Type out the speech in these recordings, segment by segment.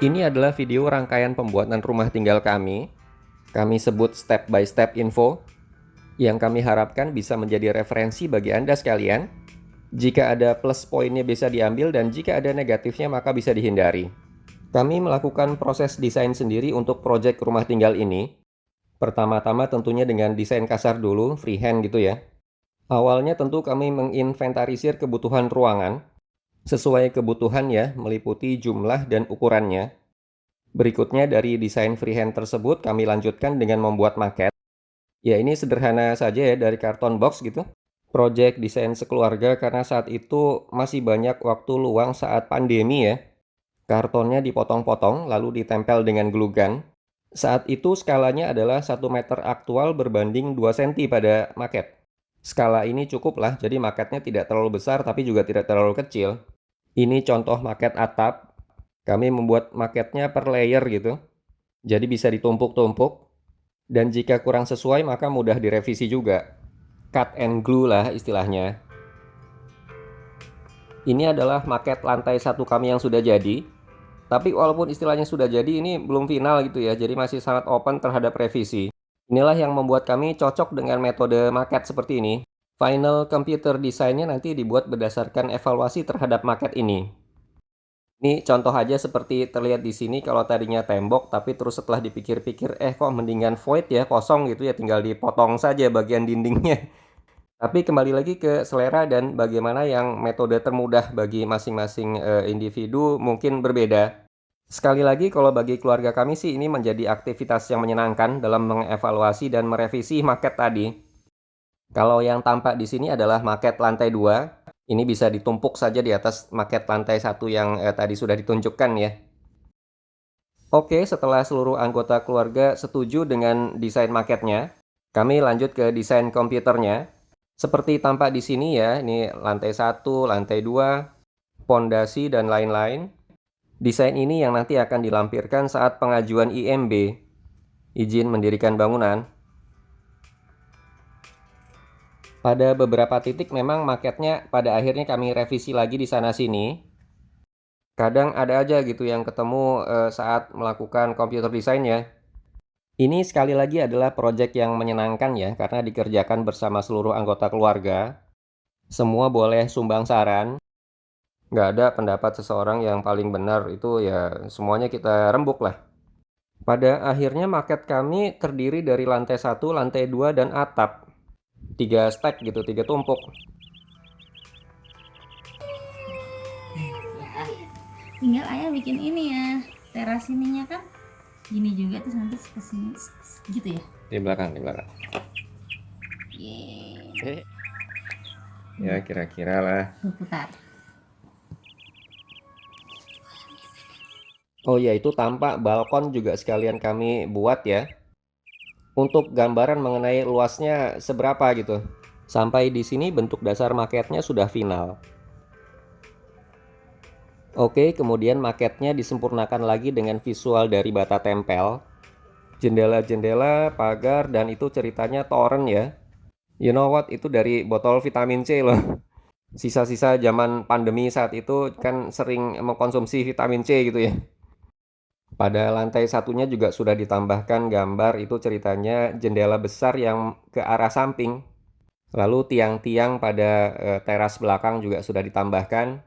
Ini adalah video rangkaian pembuatan rumah tinggal kami. Kami sebut step by step info, yang kami harapkan bisa menjadi referensi bagi Anda sekalian. Jika ada plus poinnya bisa diambil dan jika ada negatifnya maka bisa dihindari. Kami melakukan proses desain sendiri untuk proyek rumah tinggal ini. Pertama-tama tentunya dengan desain kasar dulu, freehand gitu ya. Awalnya tentu kami menginventarisir kebutuhan ruangan, sesuai kebutuhan ya, meliputi jumlah dan ukurannya. Berikutnya dari desain freehand tersebut kami lanjutkan dengan membuat maket. Ya ini sederhana saja ya dari karton box gitu. Project desain sekeluarga karena saat itu masih banyak waktu luang saat pandemi ya. Kartonnya dipotong-potong lalu ditempel dengan glue gun. Saat itu skalanya adalah 1 meter aktual berbanding 2 cm pada maket. Skala ini cukup lah, jadi maketnya tidak terlalu besar tapi juga tidak terlalu kecil. Ini contoh maket atap. Kami membuat maketnya per layer gitu. Jadi bisa ditumpuk-tumpuk. Dan jika kurang sesuai maka mudah direvisi juga. Cut and glue lah istilahnya. Ini adalah maket lantai 1 kami yang sudah jadi. Tapi walaupun istilahnya sudah jadi, ini belum final gitu ya. Jadi masih sangat open terhadap revisi. Inilah yang membuat kami cocok dengan metode maket seperti ini. Final computer design-nya nanti dibuat berdasarkan evaluasi terhadap maket ini. Ini contoh aja seperti terlihat di sini kalau tadinya tembok tapi terus setelah dipikir-pikir kok mendingan void ya, kosong gitu ya, tinggal dipotong saja bagian dindingnya. Tapi kembali lagi ke selera dan bagaimana yang metode termudah bagi masing-masing individu mungkin berbeda. Sekali lagi kalau bagi keluarga kami sih ini menjadi aktivitas yang menyenangkan dalam mengevaluasi dan merevisi maket tadi. Kalau yang tampak di sini adalah maket lantai 2. Ini bisa ditumpuk saja di atas maket lantai 1 yang tadi sudah ditunjukkan ya. Oke, setelah seluruh anggota keluarga setuju dengan desain maketnya, kami lanjut ke desain komputernya. Seperti tampak di sini ya, ini lantai 1, lantai 2, pondasi dan lain-lain. Desain ini yang nanti akan dilampirkan saat pengajuan IMB, izin mendirikan bangunan. Pada beberapa titik memang maketnya pada akhirnya kami revisi lagi di sana-sini. Kadang ada aja gitu yang ketemu saat melakukan computer design ya. Ini sekali lagi adalah proyek yang menyenangkan ya, karena dikerjakan bersama seluruh anggota keluarga. Semua boleh sumbang saran. Nggak ada pendapat seseorang yang paling benar, itu ya semuanya kita rembuk lah. Pada akhirnya maket kami terdiri dari lantai 1, lantai 2, dan atap. 3 stack gitu, 3 tumpuk. Ya, tinggal ayah bikin ini ya, teras ininya kan gini juga terus nanti kesini gitu ya. Di belakang, di belakang. Yeay. Ya kira-kira lah. Berputar. Oh ya, itu tampak balkon juga sekalian kami buat ya. Untuk gambaran mengenai luasnya seberapa gitu. Sampai di sini bentuk dasar maketnya sudah final. Oke, kemudian maketnya disempurnakan lagi dengan visual dari bata tempel. Jendela-jendela, pagar, dan itu ceritanya toren ya. You know what, itu dari botol vitamin C loh. Sisa-sisa zaman pandemi saat itu kan sering mengkonsumsi vitamin C gitu ya. Pada lantai satunya juga sudah ditambahkan gambar, itu ceritanya jendela besar yang ke arah samping. Lalu tiang-tiang pada teras belakang juga sudah ditambahkan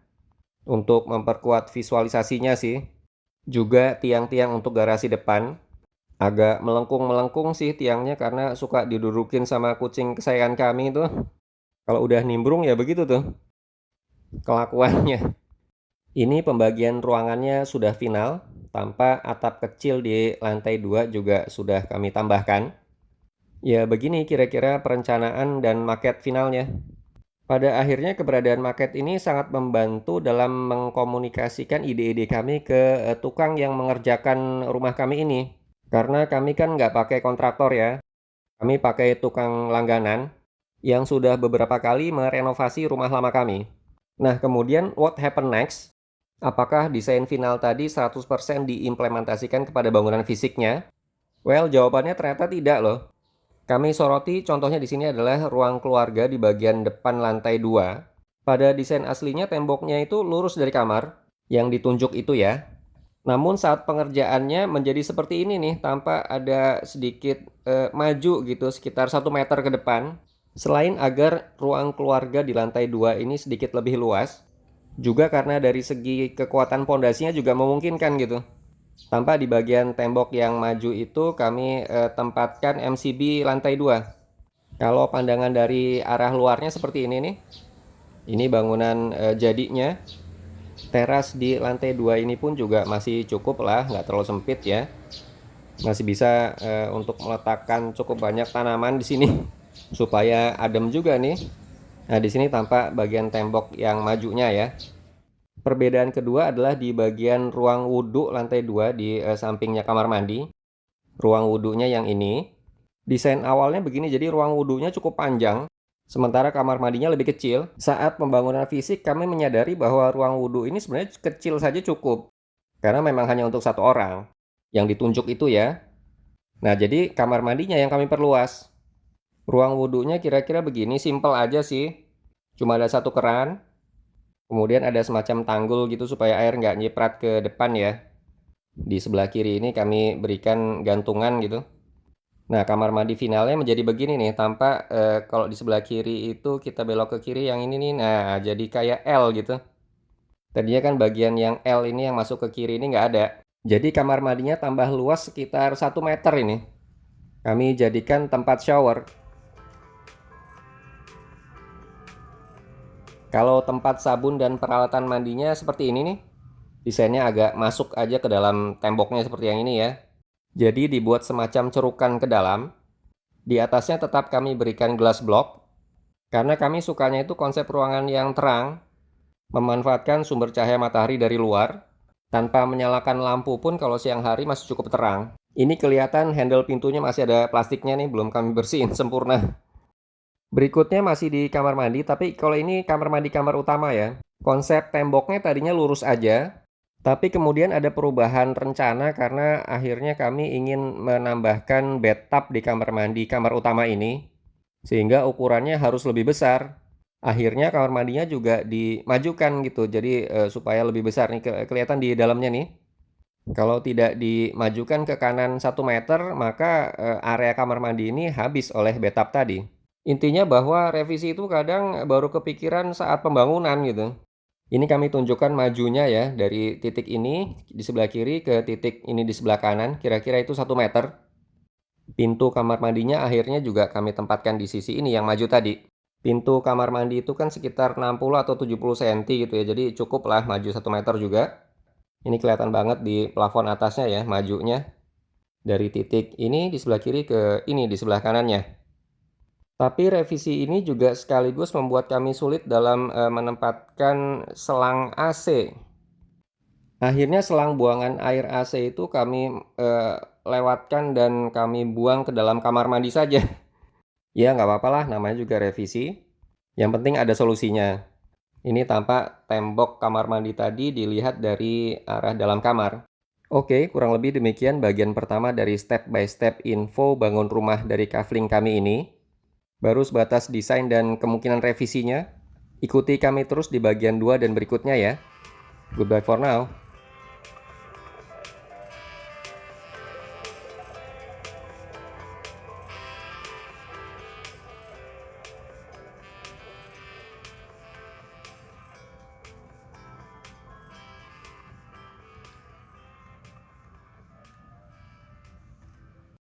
untuk memperkuat visualisasinya sih. Juga tiang-tiang untuk garasi depan. Agak melengkung-melengkung sih tiangnya karena suka didudukin sama kucing kesayangan kami tuh. Kalau udah nimbrung ya begitu tuh kelakuannya. Ini pembagian ruangannya sudah final, tanpa atap kecil di lantai 2 juga sudah kami tambahkan. Ya begini kira-kira perencanaan dan maket finalnya. Pada akhirnya keberadaan maket ini sangat membantu dalam mengkomunikasikan ide-ide kami ke tukang yang mengerjakan rumah kami ini. Karena kami kan nggak pakai kontraktor ya, kami pakai tukang langganan yang sudah beberapa kali merenovasi rumah lama kami. Nah kemudian what happened next? Apakah desain final tadi 100% diimplementasikan kepada bangunan fisiknya? Well, jawabannya ternyata tidak loh. Kami soroti contohnya di sini adalah ruang keluarga di bagian depan lantai 2. Pada desain aslinya temboknya itu lurus dari kamar, yang ditunjuk itu ya. Namun saat pengerjaannya menjadi seperti ini nih, tampak ada sedikit maju gitu sekitar 1 meter ke depan. Selain agar ruang keluarga di lantai 2 ini sedikit lebih luas, juga karena dari segi kekuatan pondasinya juga memungkinkan gitu. Tampak di bagian tembok yang maju itu kami tempatkan MCB lantai 2. Kalau pandangan dari arah luarnya seperti ini nih. Ini bangunan jadinya. Teras di lantai 2 ini pun juga masih cukup lah, nggak terlalu sempit ya. Masih bisa untuk meletakkan cukup banyak tanaman di sini supaya adem juga nih. Nah, di sini tampak bagian tembok yang majunya ya. Perbedaan kedua adalah di bagian ruang wudhu lantai 2 di sampingnya kamar mandi. Ruang wudhunya yang ini. Desain awalnya begini, jadi ruang wudhunya cukup panjang, sementara kamar mandinya lebih kecil. Saat pembangunan fisik, kami menyadari bahwa ruang wudhu ini sebenarnya kecil saja cukup, karena memang hanya untuk 1 orang yang ditunjuk itu ya. Nah, jadi kamar mandinya yang kami perluas. Ruang wudhunya kira-kira begini, simple aja sih. Cuma ada 1 keran, kemudian ada semacam tanggul gitu supaya air nggak nyiprat ke depan ya. Di sebelah kiri ini kami berikan gantungan gitu. Nah, kamar mandi finalnya menjadi begini nih, tampak kalau di sebelah kiri itu kita belok ke kiri yang ini nih, nah jadi kayak L gitu. Tadinya kan bagian yang L ini yang masuk ke kiri ini nggak ada. Jadi kamar mandinya tambah luas sekitar 1 meter ini. Kami jadikan tempat shower. Kalau tempat sabun dan peralatan mandinya seperti ini nih. Desainnya agak masuk aja ke dalam temboknya seperti yang ini ya. Jadi dibuat semacam cerukan ke dalam. Di atasnya tetap kami berikan glass block, karena kami sukanya itu konsep ruangan yang terang, memanfaatkan sumber cahaya matahari dari luar, tanpa menyalakan lampu pun kalau siang hari masih cukup terang. Ini kelihatan handle pintunya masih ada plastiknya nih, belum kami bersihin sempurna. Berikutnya masih di kamar mandi, tapi kalau ini kamar mandi kamar utama ya. Konsep temboknya tadinya lurus aja, tapi kemudian ada perubahan rencana karena akhirnya kami ingin menambahkan bathtub di kamar mandi kamar utama ini, sehingga ukurannya harus lebih besar. Akhirnya kamar mandinya juga dimajukan gitu, jadi supaya lebih besar nih, kelihatan di dalamnya nih. Kalau tidak dimajukan ke kanan 1 meter, maka area kamar mandi ini habis oleh bathtub tadi. Intinya bahwa revisi itu kadang baru kepikiran saat pembangunan gitu. Ini kami tunjukkan majunya ya, dari titik ini di sebelah kiri ke titik ini di sebelah kanan, kira-kira itu 1 meter. Pintu kamar mandinya akhirnya juga kami tempatkan di sisi ini yang maju tadi. Pintu kamar mandi itu kan sekitar 60 atau 70 cm gitu ya, jadi cukup lah maju 1 meter juga. Ini kelihatan banget di plafon atasnya ya, majunya. Dari titik ini di sebelah kiri ke ini di sebelah kanannya. Tapi revisi ini juga sekaligus membuat kami sulit dalam menempatkan selang AC. Akhirnya selang buangan air AC itu kami lewatkan dan kami buang ke dalam kamar mandi saja. Ya nggak apa-apa lah, namanya juga revisi. Yang penting ada solusinya. Ini tampak tembok kamar mandi tadi dilihat dari arah dalam kamar. Oke, kurang lebih demikian bagian pertama dari step by step info bangun rumah dari Kafling kami ini. Baru sebatas desain dan kemungkinan revisinya. Ikuti kami terus di bagian 2 dan berikutnya ya. Goodbye for now.